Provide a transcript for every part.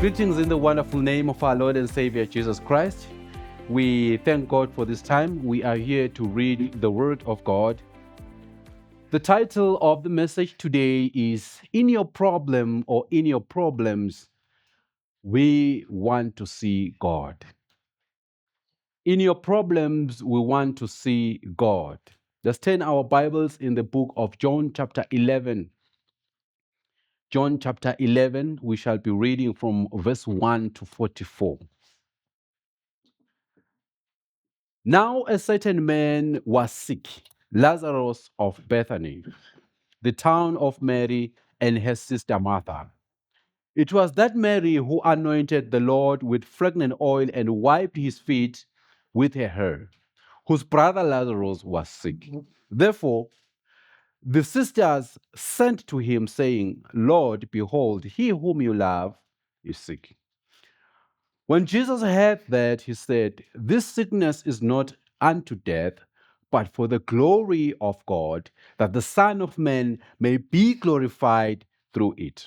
Greetings in the wonderful name of our Lord and Savior Jesus Christ. We thank God for this time. We are here to read the Word of God. The title of the message today is In Your Problem or In Your Problems, We Want to See God. In your problems, we want to see God. Let's turn our Bibles in the book of John chapter 11. John chapter 11, we shall be reading from verse 1 to 44. Now a certain man was sick, Lazarus of Bethany, the town of Mary and her sister Martha. It was that Mary who anointed the Lord with fragrant oil and wiped his feet with her hair, whose brother Lazarus was sick. Therefore, the sisters sent to him, saying, Lord, behold, he whom you love is sick. When Jesus heard that, he said, This sickness is not unto death, but for the glory of God, that the Son of Man may be glorified through it.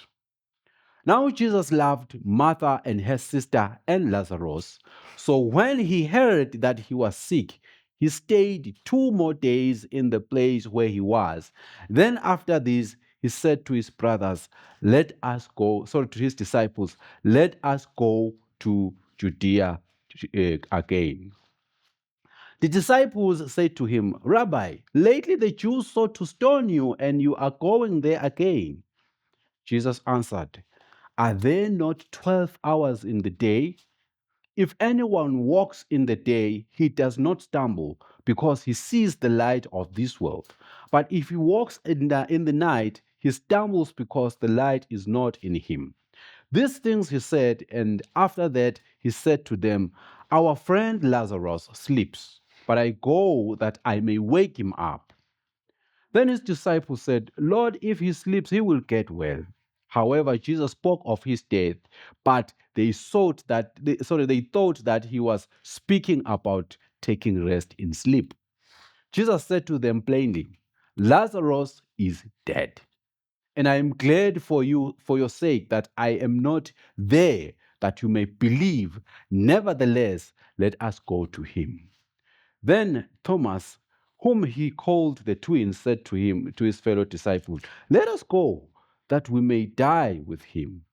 Now Jesus loved Martha and her sister and Lazarus. So when he heard that he was sick, he stayed 2 more days in the place where he was. Then after this, he said to his brothers, to his disciples, let us go to Judea again. The disciples said to him, Rabbi, lately the Jews sought to stone you, and you are going there again. Jesus answered, Are there not 12 hours in the day? If anyone walks in the day, he does not stumble, because he sees the light of this world. But if he walks in the night, he stumbles because the light is not in him. These things he said, and after that he said to them, Our friend Lazarus sleeps, but I go that I may wake him up. Then his disciples said, Lord, if he sleeps, he will get well. However, Jesus spoke of his death, but they thought that he was speaking about taking rest in sleep. Jesus said to them plainly, Lazarus is dead. And I am glad for your sake, that I am not there, that you may believe. Nevertheless, let us go to him. Then Thomas, whom he called the twin, said to his fellow disciples, Let us go, that we may die with him.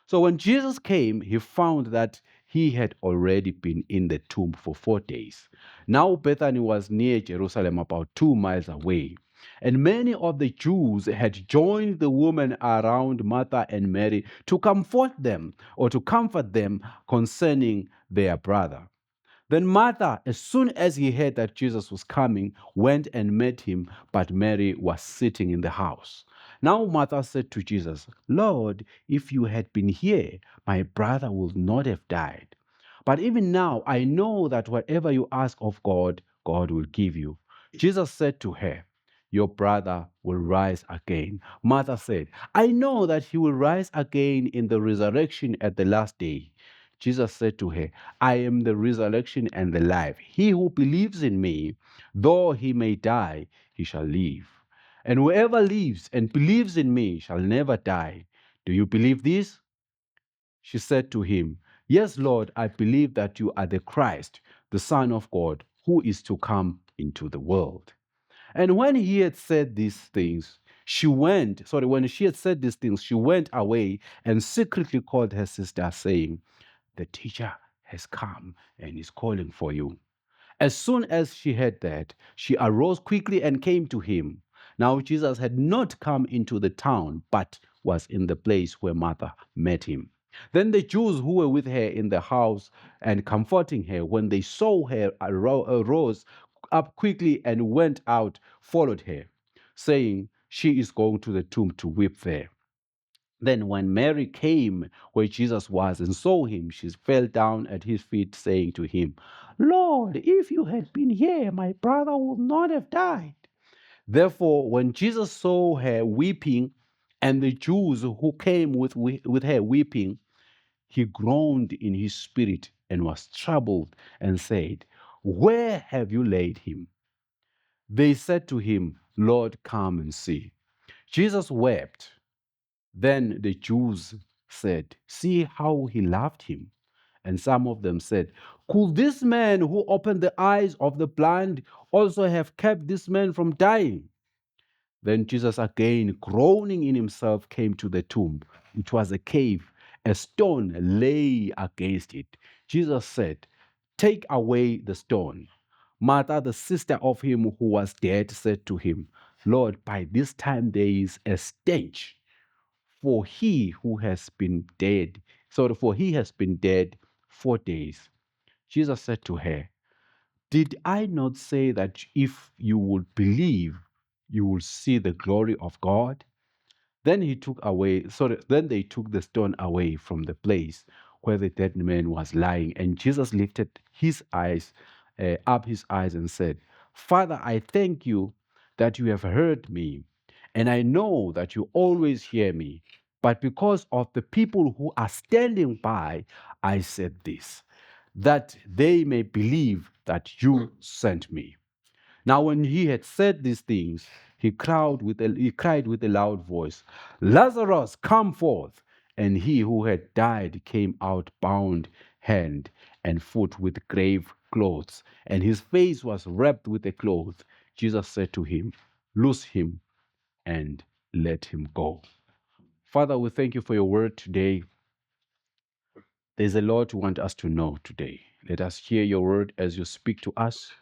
So when Jesus came, he found that he had already been in the tomb for 4 days. Now Bethany was near Jerusalem, about 2 miles away. And many of the Jews had joined the women around Martha and Mary to comfort them concerning their brother. Then Martha, as soon as he heard that Jesus was coming, went and met him, but Mary was sitting in the house. Now Martha said to Jesus, Lord, if you had been here, my brother would not have died. But even now I know that whatever you ask of God, God will give you. Jesus said to her, Your brother will rise again. Martha said, I know that he will rise again in the resurrection at the last day. Jesus said to her, I am the resurrection and the life. He who believes in me, though he may die, he shall live. And whoever lives and believes in me shall never die. Do you believe this? She said to him, Yes, Lord, I believe that you are the Christ, the Son of God, who is to come into the world. And when he had said these things, when she had said these things, she went away and secretly called her sister, saying, The teacher has come and is calling for you. As soon as she heard that, she arose quickly and came to him. Now Jesus had not come into the town, but was in the place where Martha met him. Then the Jews who were with her in the house and comforting her, when they saw her, arose up quickly and went out, followed her, saying, She is going to the tomb to weep there. Then when Mary came where Jesus was and saw him, she fell down at his feet, saying to him, Lord, if you had been here, my brother would not have died. Therefore, when Jesus saw her weeping, and the Jews who came with her weeping, he groaned in his spirit and was troubled and said, Where have you laid him? They said to him, Lord, come and see. Jesus wept. Then the Jews said, "See how he loved him." And some of them said, "Could this man who opened the eyes of the blind also have kept this man from dying?" Then Jesus, again groaning in himself, came to the tomb. It was a cave. A stone lay against it. Jesus said, "Take away the stone." Martha, the sister of him who was dead, said to him, "Lord, by this time there is a stench, for he who has been dead, for he has been dead 4 days." Jesus said to her, "Did I not say that if you would believe, you will see the glory of God?" Then they took the stone away from the place where the dead man was lying. And Jesus lifted up his eyes and said, "Father, I thank you that you have heard me, and I know that you always hear me. But because of the people who are standing by, I said this, that they may believe that you sent me." Now, when he had said these things, he cried with a loud voice, "Lazarus, come forth!" And he who had died came out, bound hand and foot with grave clothes, and his face was wrapped with a cloth. Jesus said to him, "Loose him and let him go." Father, we thank you for your word today. There's a lot you want us to know today. Let us hear your word as you speak to us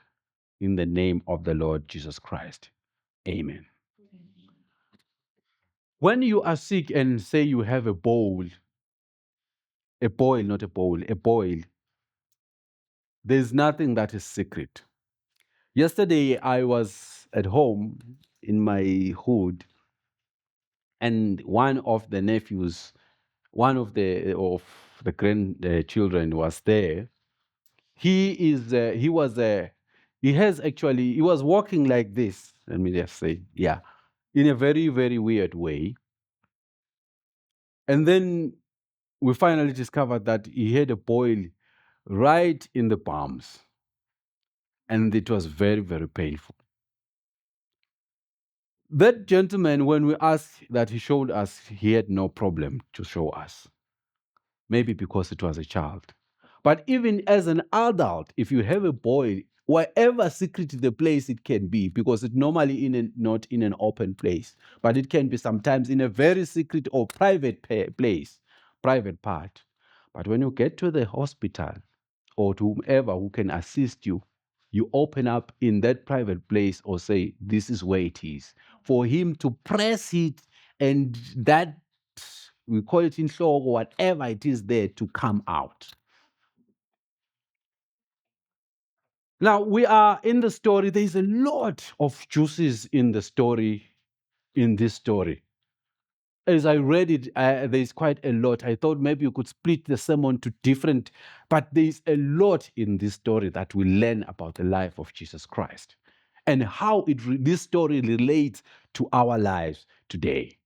in the name of the Lord Jesus Christ. Amen. When you are sick and say you have a boil, there's nothing that is secret. Yesterday, I was at home in my hood, and one of the grandchildren was there. He was walking like this. Let me just say, yeah, in a very, very weird way. And then we finally discovered that he had a boil right in the palms, and it was very, very painful. That gentleman, when we asked that, he showed us he had no problem to show us, maybe because it was a child. But even as an adult, if you have a boil, wherever secret the place it can be, because it normally not in an open place, but it can be sometimes in a very secret or private place, private part. But when you get to the hospital, or to whomever who can assist you, you open up in that private place or say, "This is where it is." For him to press it, and that, we call it in show, or whatever it is there, to come out. Now, we are in the story. There's a lot of juices in the story, in this story. As I read it, there's quite a lot. I thought maybe you could split the sermon to different, but there's a lot in this story that we learn about the life of Jesus Christ and how this story relates to our lives today.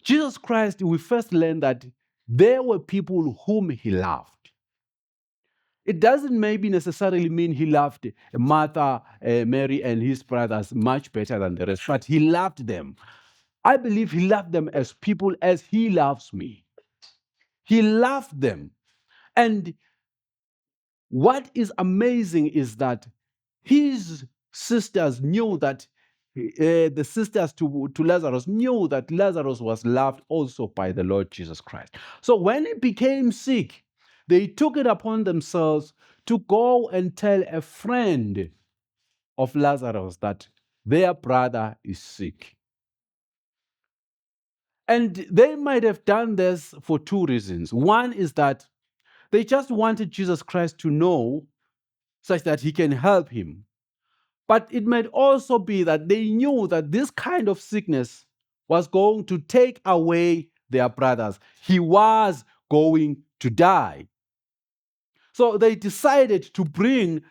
Jesus Christ, we first learn that there were people whom he loved. It doesn't maybe necessarily mean he loved Martha, Mary, and his brothers much better than the rest, but he loved them. I believe he loved them as people as he loves me. He loved them. And what is amazing is that his sisters knew that, the sisters to Lazarus knew that Lazarus was loved also by the Lord Jesus Christ. So when he became sick, they took it upon themselves to go and tell a friend of Lazarus that their brother is sick. And they might have done this for two reasons. One is that they just wanted Jesus Christ to know such that he can help him. But it might also be that they knew that this kind of sickness was going to take away their brothers. He was going to die. So they decided to bring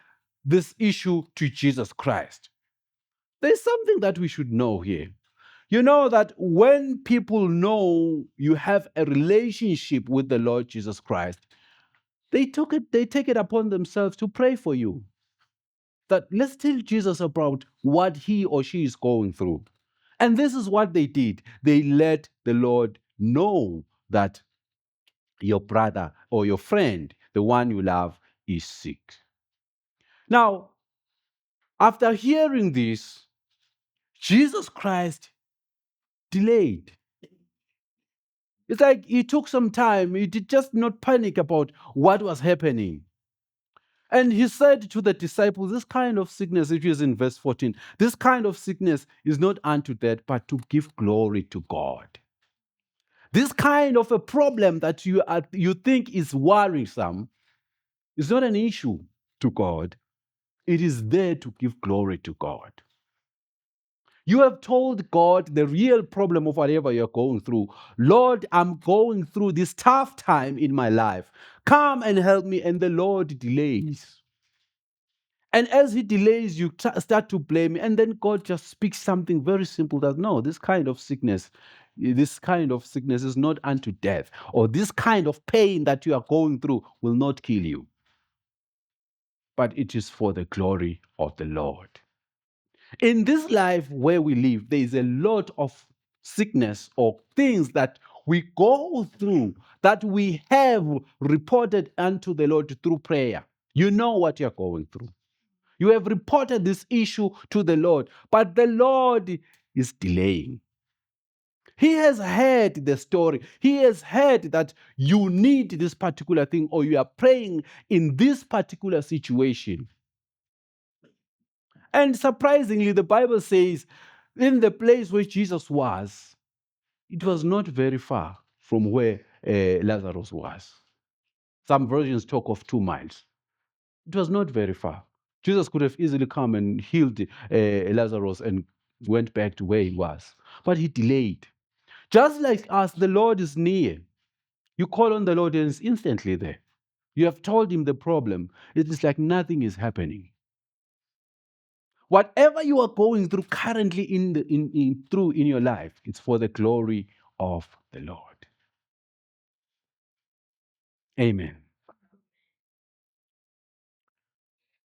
this issue to Jesus Christ. There's something that we should know here. You know that when people know you have a relationship with the Lord Jesus Christ, they take it upon themselves to pray for you. That let's tell Jesus about what he or she is going through. And this is what they did. They let the Lord know that your brother or your friend, the one you love, is sick. Now, after hearing this, Jesus Christ delayed. It's like he took some time. He did just not panic about what was happening. And he said to the disciples, this kind of sickness, which is in verse 14, this kind of sickness is not unto death, but to give glory to God. This kind of a problem that you think is worrisome is not an issue to God. It is there to give glory to God. You have told God the real problem of whatever you're going through. Lord, I'm going through this tough time in my life. Come and help me. And the Lord delays. And as he delays, you start to blame me. And then God just speaks something very simple that no, this kind of sickness is not unto death. Or this kind of pain that you are going through will not kill you. But it is for the glory of the Lord. In this life where we live, there is a lot of sickness or things that we go through that we have reported unto the Lord through prayer. You know what you're going through. You have reported this issue to the Lord, but the Lord is delaying. He has heard the story. He has heard that you need this particular thing or you are praying in this particular situation. And surprisingly, the Bible says in the place where Jesus was, it was not very far from where Lazarus was. Some versions talk of 2 miles. It was not very far. Jesus could have easily come and healed Lazarus and went back to where he was. But he delayed. Just like us, the Lord is near. You call on the Lord and it's instantly there. You have told him the problem. It is like nothing is happening. Whatever you are going through currently in your life, it's for the glory of the Lord. Amen.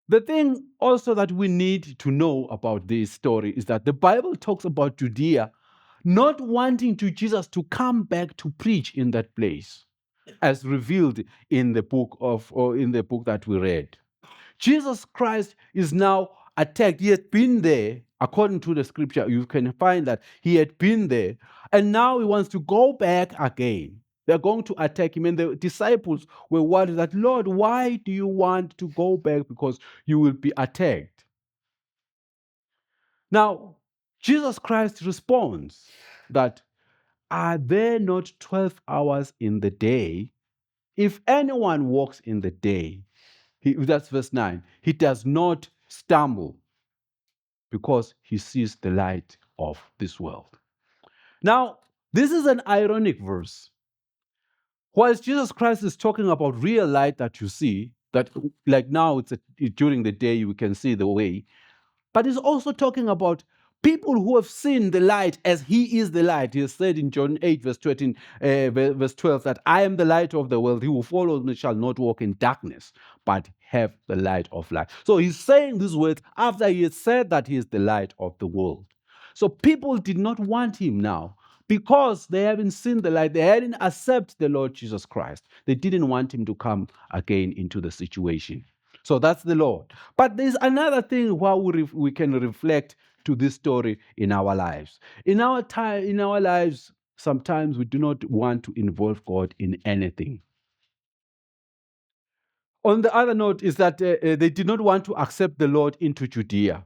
The thing also that we need to know about this story is that the Bible talks about Judea not wanting to Jesus to come back to preach in that place, as revealed in the book that we read. Jesus Christ is now attacked. He had been there, according to the scripture. You can find that he had been there, and now he wants to go back again. They're going to attack him, and the disciples were worried that, Lord, why do you want to go back? Because you will be attacked. Now, Jesus Christ responds that, are there not 12 hours in the day? If anyone walks in the day, that's verse 9, he does not stumble because he sees the light of this world. Now, this is an ironic verse. Whilst Jesus Christ is talking about real light that you see, that like now during the day you can see the way, but he's also talking about people who have seen the light as he is the light. He has said in John 8, verse 12, that I am the light of the world. He who follows me shall not walk in darkness, but have the light of life. So he's saying these words after he has said that he is the light of the world. So people did not want him now because they haven't seen the light. They hadn't accepted the Lord Jesus Christ. They didn't want him to come again into the situation. So that's the Lord. But there's another thing where we can reflect to this story in our lives. In our lives, sometimes we do not want to involve God in anything. On the other note is that they did not want to accept the Lord into Judea.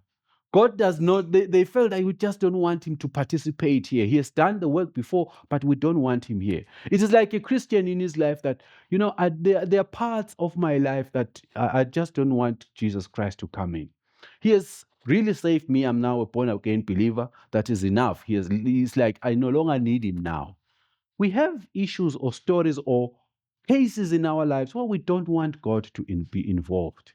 God does not, they felt that we just don't want him to participate here. He has done the work before, but we don't want him here. It is like a Christian in his life that, there are parts of my life that I just don't want Jesus Christ to come in. He has really saved me. I'm now a born again believer. That is enough. He's like, I no longer need him now. We have issues or stories or cases in our lives where we don't want God to be involved.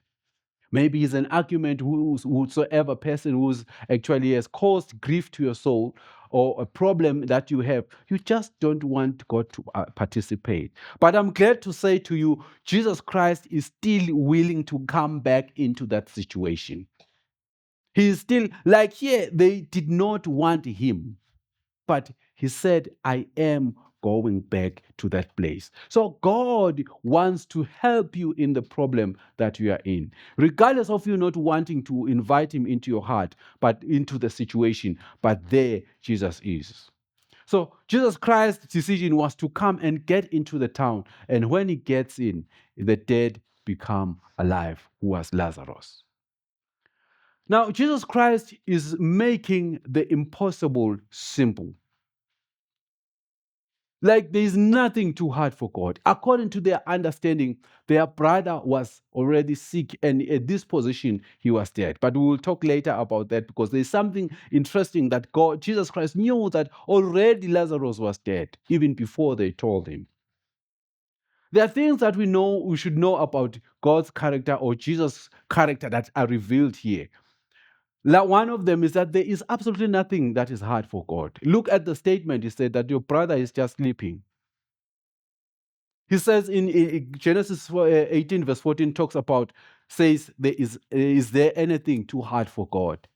Maybe it's an argument whosoever person who's actually has caused grief to your soul or a problem that you have. You just don't want God to participate. But I'm glad to say to you, Jesus Christ is still willing to come back into that situation. He is still, like here, they did not want him. But he said, I am going back to that place. So God wants to help you in the problem that you are in, regardless of you not wanting to invite him into your heart, but into the situation. But there Jesus is. So Jesus Christ's decision was to come and get into the town. And when he gets in, the dead become alive, who was Lazarus. Now, Jesus Christ is making the impossible simple. Like there is nothing too hard for God. According to their understanding, their brother was already sick, and at this position, he was dead. But we will talk later about that because there's something interesting that Jesus Christ knew that already Lazarus was dead, even before they told him. There are things that we should know about God's character or Jesus' character that are revealed here. One of them is that there is absolutely nothing that is hard for God. Look at the statement. He said that your brother is just sleeping. He says in Genesis 18 verse 14 talks about, says, is there anything too hard for God?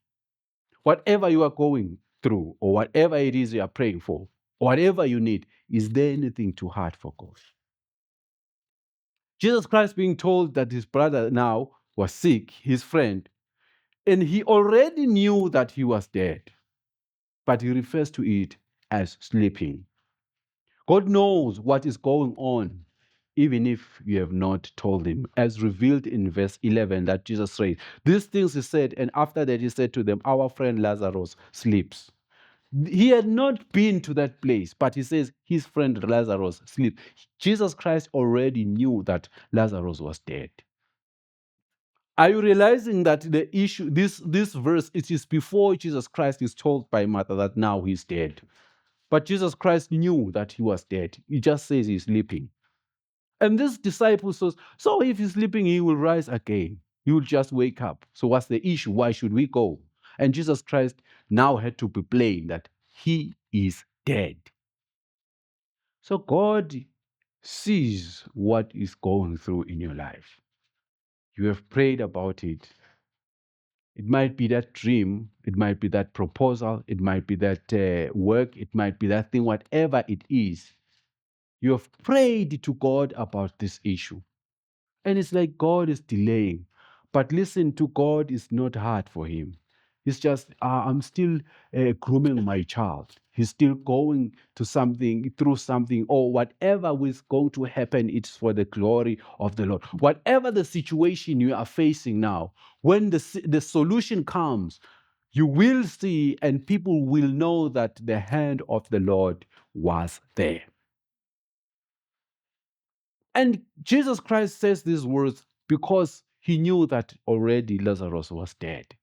Whatever you are going through or whatever it is you are praying for, whatever you need, is there anything too hard for God? Jesus Christ being told that his brother now was sick, his friend, and he already knew that he was dead, but he refers to it as sleeping. God knows what is going on, even if you have not told him, as revealed in verse 11 that Jesus said. These things he said, and after that he said to them, our friend Lazarus sleeps. He had not been to that place, but he says his friend Lazarus sleeps. Jesus Christ already knew that Lazarus was dead. Are you realizing that the issue, this verse, it is before Jesus Christ is told by Martha that now he's dead. But Jesus Christ knew that he was dead. He just says he's sleeping. And this disciple says, so if he's sleeping, he will rise again. He will just wake up. So what's the issue? Why should we go? And Jesus Christ now had to be plain that he is dead. So God sees what is going through in your life. You have prayed about it. It might be that dream, it might be that proposal, it might be that work, it might be that thing, whatever it is. You have prayed to God about this issue. And it's like God is delaying. But listen, to God is not hard for him. It's just, I'm still grooming my child. He's still going to something, through something, or whatever is going to happen, it's for the glory of the Lord. Whatever the situation you are facing now, when the solution comes, you will see and people will know that the hand of the Lord was there. And Jesus Christ says these words because he knew that already Lazarus was dead.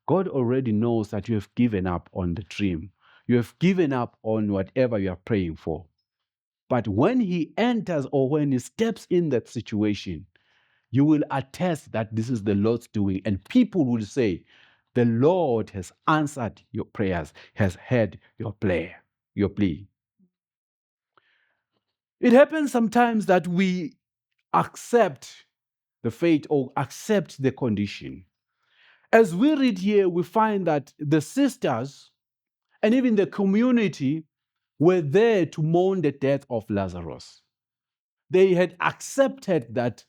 God already knows that you have given up on the dream. You have given up on whatever you are praying for. But when he enters or when he steps in that situation, you will attest that this is the Lord's doing. And people will say, the Lord has answered your prayers, has heard your plea. It happens sometimes that we accept the fate or accept the condition. As we read here, we find that the sisters and even the community were there to mourn the death of Lazarus. They had accepted that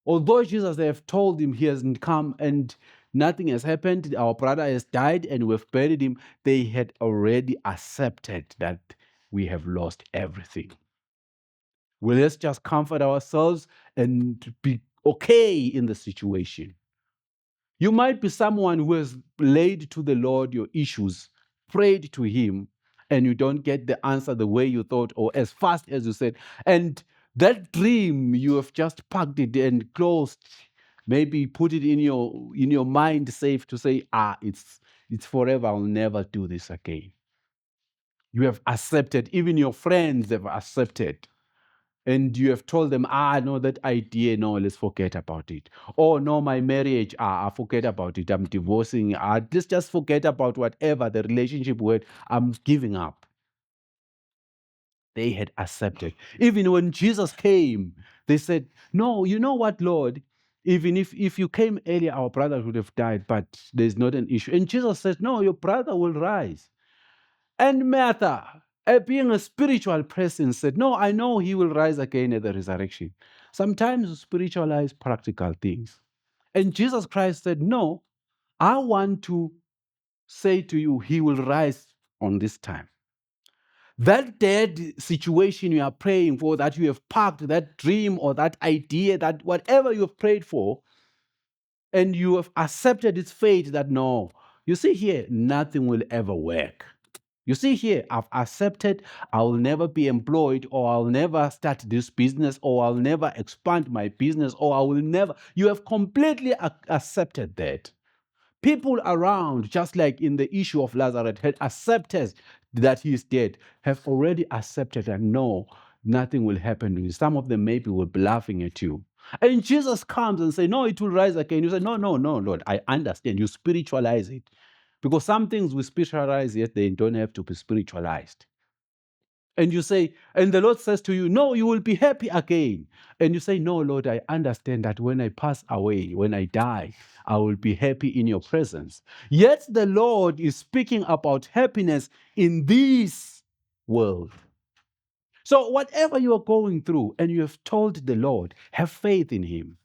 although Jesus have told him he hasn't come and nothing has happened, our brother has died and we've buried him, they had already accepted that we have lost everything. Well, let's just comfort ourselves and be okay in the situation. You might be someone who has laid to the Lord your issues, prayed to him, and you don't get the answer the way you thought or as fast as you said. And that dream, you have just packed it and closed, maybe put it in your mind safe to say, it's forever, I'll never do this again. You have accepted, even your friends have accepted. And you have told them, no, that idea, no, let's forget about it. Oh, no, my marriage, I forget about it. I'm divorcing. Let's just forget about whatever the relationship with. I'm giving up. They had accepted. Even when Jesus came, they said, no, you know what, Lord? Even if you came earlier, our brother would have died, but there's not an issue. And Jesus says, no, your brother will rise. And Martha, being a spiritual person, said, no, I know he will rise again at the resurrection. Sometimes we spiritualize practical things. And Jesus Christ said, no, I want to say to you, he will rise on this time. That dead situation you are praying for, that you have parked, that dream or that idea, that whatever you have prayed for, and you have accepted its fate, that no, you see here, nothing will ever work. You see here, I've accepted I will never be employed, or I'll never start this business, or I'll never expand my business, or I will never. You have completely accepted that. People around, just like in the issue of Lazarus, had accepted that he is dead, have already accepted and no, nothing will happen to you. Some of them maybe will be laughing at you. And Jesus comes and say, no, it will rise again. You say, no, no, no, Lord, I understand. You spiritualize it. Because some things we spiritualize, yet they don't have to be spiritualized. And you say, and the Lord says to you, no, you will be happy again. And you say, no, Lord, I understand that when I pass away, when I die, I will be happy in your presence. Yet the Lord is speaking about happiness in this world. So whatever you are going through and you have told the Lord, have faith in him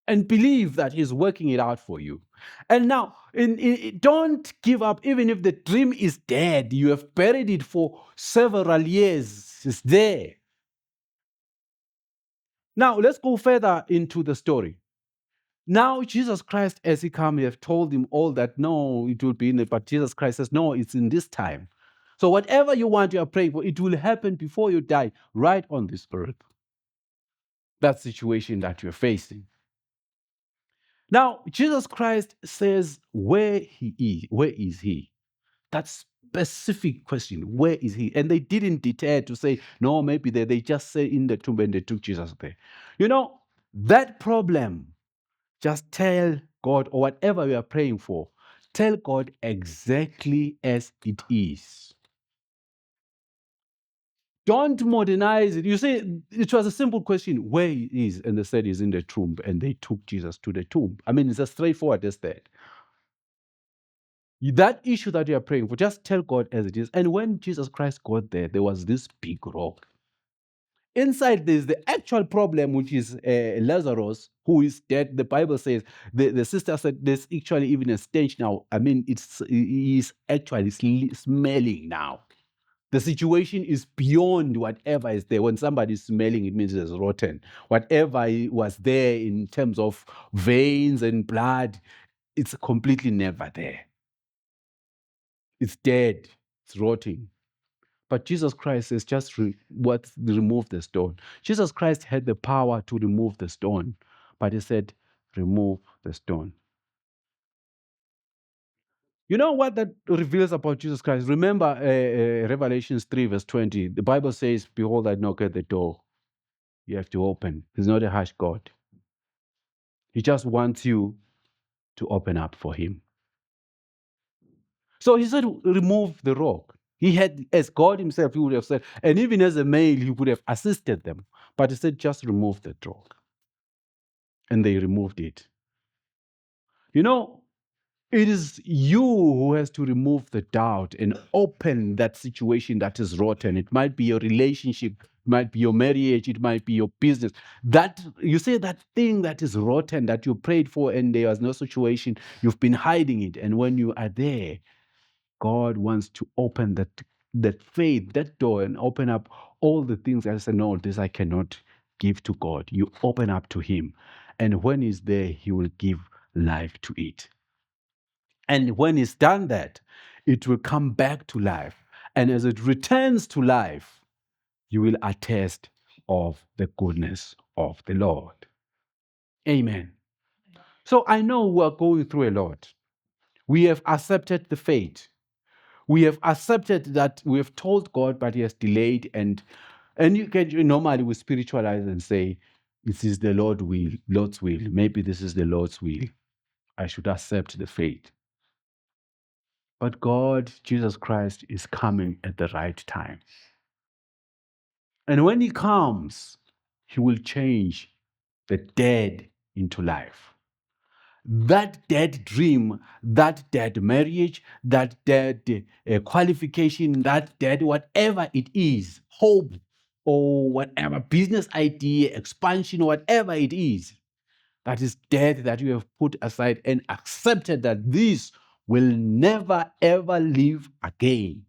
and believe that he's working it out for you. And now, don't give up, even if the dream is dead. You have buried it for several years. It's there. Now, let's go further into the story. Now, Jesus Christ, as he came, have told him all that, no, it will be in it. But Jesus Christ says, no, it's in this time. So whatever you want, you are praying for, it will happen before you die, right on this earth. That situation that you're facing. Now, Jesus Christ says where he is. Where is he? That specific question, where is he? And they didn't dare to say, no, maybe they just say in the tomb and they took Jesus there. You know, that problem, just tell God, or whatever you are praying for, tell God exactly as it is. Don't modernize it. You see, it was a simple question, where he is? And they said he's in the tomb, and they took Jesus to the tomb. I mean, it's as straightforward as that. That issue that you are praying for, just tell God as it is. And when Jesus Christ got there, there was this big rock. Inside there's the actual problem, which is Lazarus, who is dead. The Bible says, the sister said, there's actually even a stench now. I mean, he is actually smelling now. The situation is beyond whatever is there. When somebody is smelling, it means it's rotten. Whatever was there in terms of veins and blood, it's completely never there. It's dead. It's rotting. But Jesus Christ says, just remove the stone. Jesus Christ had the power to remove the stone, but he said, remove the stone. You know what that reveals about Jesus Christ? Remember Revelations 3, verse 20. The Bible says, behold, I knock at the door. You have to open. He's not a harsh God. He just wants you to open up for him. So he said, remove the rock. He had, as God himself, he would have said, and even as a male, he would have assisted them. But he said, just remove the rock. And they removed it. You know, it is you who has to remove the doubt and open that situation that is rotten. It might be your relationship, it might be your marriage, it might be your business. That you say that thing that is rotten that you prayed for and there was no situation, you've been hiding it. And when you are there, God wants to open that faith, that door, and open up all the things that I say, no, this I cannot give to God. You open up to him. And when he's there, he will give life to it. And when he's done that, it will come back to life. And as it returns to life, you will attest of the goodness of the Lord. Amen. So I know we are going through a lot. We have accepted the fate. We have accepted that we have told God, but he has delayed. And normally we spiritualize and say, this is the Lord's will. Maybe this is the Lord's will. I should accept the fate. But God, Jesus Christ, is coming at the right time. And when he comes, he will change the dead into life. that dead dream, that dead marriage, that dead qualification, that dead whatever it is, hope or whatever business idea, expansion, whatever it is, that is dead that you have put aside and accepted that this will never ever live again.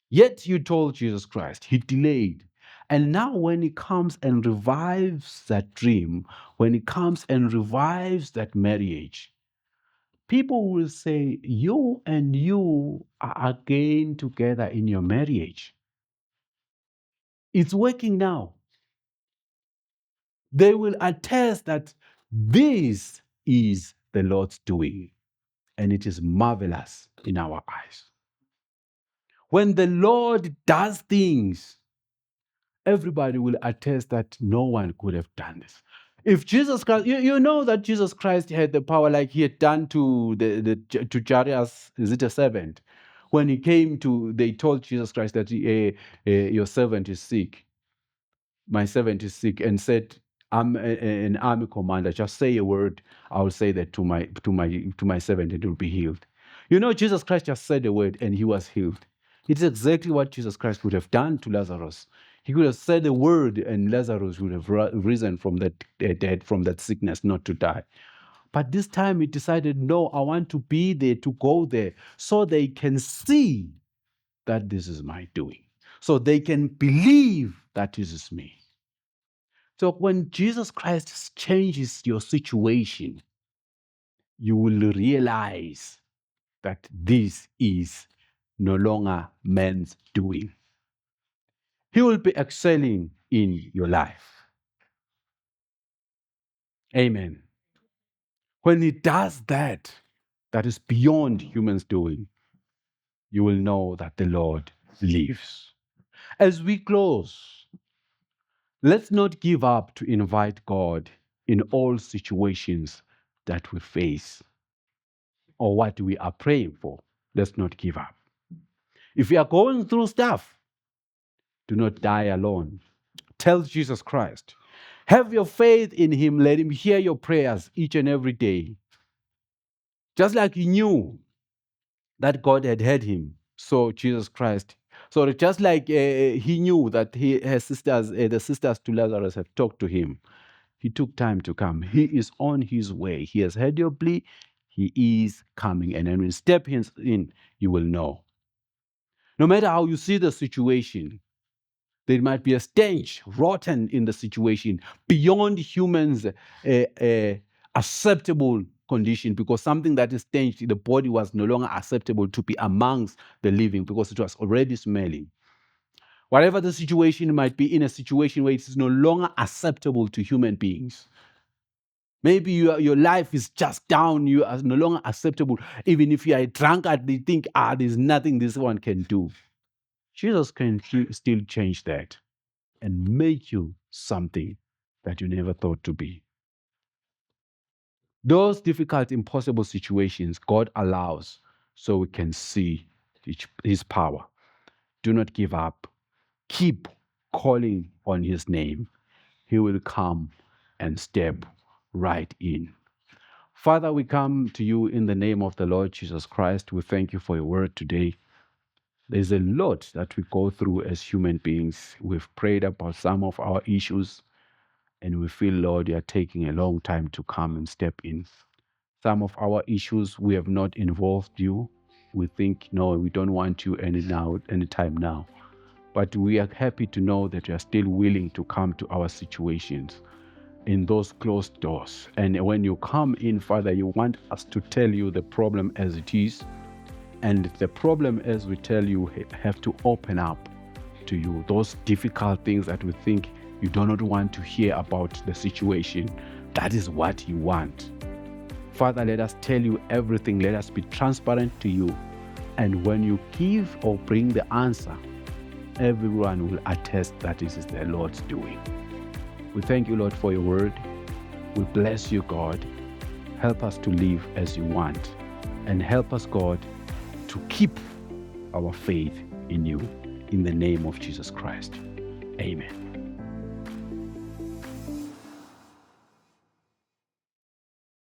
Yet you told Jesus Christ, he delayed. And now, when he comes and revives that dream, when he comes and revives that marriage, people will say, you and you are again together in your marriage. It's working now. They will attest that this is the Lord's doing, and it is marvelous in our eyes. When the Lord does things, everybody will attest that no one could have done this. If Jesus Christ, you know that Jesus Christ had the power like he had done to to Jairus, is it a servant? When he came to, they told Jesus Christ that your servant is sick. My servant is sick, and said, I'm an army commander. Just say a word. I will say that to my servant, and it will be healed. You know, Jesus Christ just said a word, and he was healed. It's exactly what Jesus Christ would have done to Lazarus. He could have said a word, and Lazarus would have risen from that dead, from that sickness, not to die. But this time he decided, no, I want to be there, to go there, so they can see that this is my doing, so they can believe that this is me. So when Jesus Christ changes your situation, you will realize that this is no longer man's doing. He will be excelling in your life. Amen. When he does that, that is beyond humans doing, you will know that the Lord lives. As we close, let's not give up to invite God in all situations that we face or what we are praying for. Let's not give up. If you are going through stuff, do not die alone. Tell Jesus Christ. Have your faith in him. Let him hear your prayers each and every day. Just like he knew that God had heard him, so Jesus Christ. So just like he knew that his sisters, the sisters to Lazarus have talked to him, he took time to come. He is on his way. He has heard your plea. He is coming. And when you step in, you will know. No matter how you see the situation, there might be a stench, rotten in the situation, beyond humans' acceptable condition, because something that is stench, the body was no longer acceptable to be amongst the living because it was already smelling. Whatever the situation might be, in a situation where it is no longer acceptable to human beings. Maybe your life is just down, you are no longer acceptable. Even if you are a drunkard, they think, there's nothing this one can do. Jesus can still change that and make you something that you never thought to be. Those difficult, impossible situations God allows so we can see his power. Do not give up. Keep calling on his name. He will come and step right in. Father, we come to you in the name of the Lord Jesus Christ. We thank you for your word today. There's a lot that we go through as human beings. We've prayed about some of our issues, and we feel, Lord, you are taking a long time to come and step in. Some of our issues, we have not involved you. We think, no, we don't want you anytime now. But we are happy to know that you are still willing to come to our situations in those closed doors. And when you come in, Father, you want us to tell you the problem as it is. And the problem, as we tell you, have to open up to you. Those difficult things that we think you do not want to hear about the situation, that is what you want. Father, let us tell you everything. Let us be transparent to you. And when you give or bring the answer, everyone will attest that this is the Lord's doing. We thank you, Lord, for your word. We bless you, God. Help us to live as you want. And help us, God, to keep our faith in you. In the name of Jesus Christ. Amen.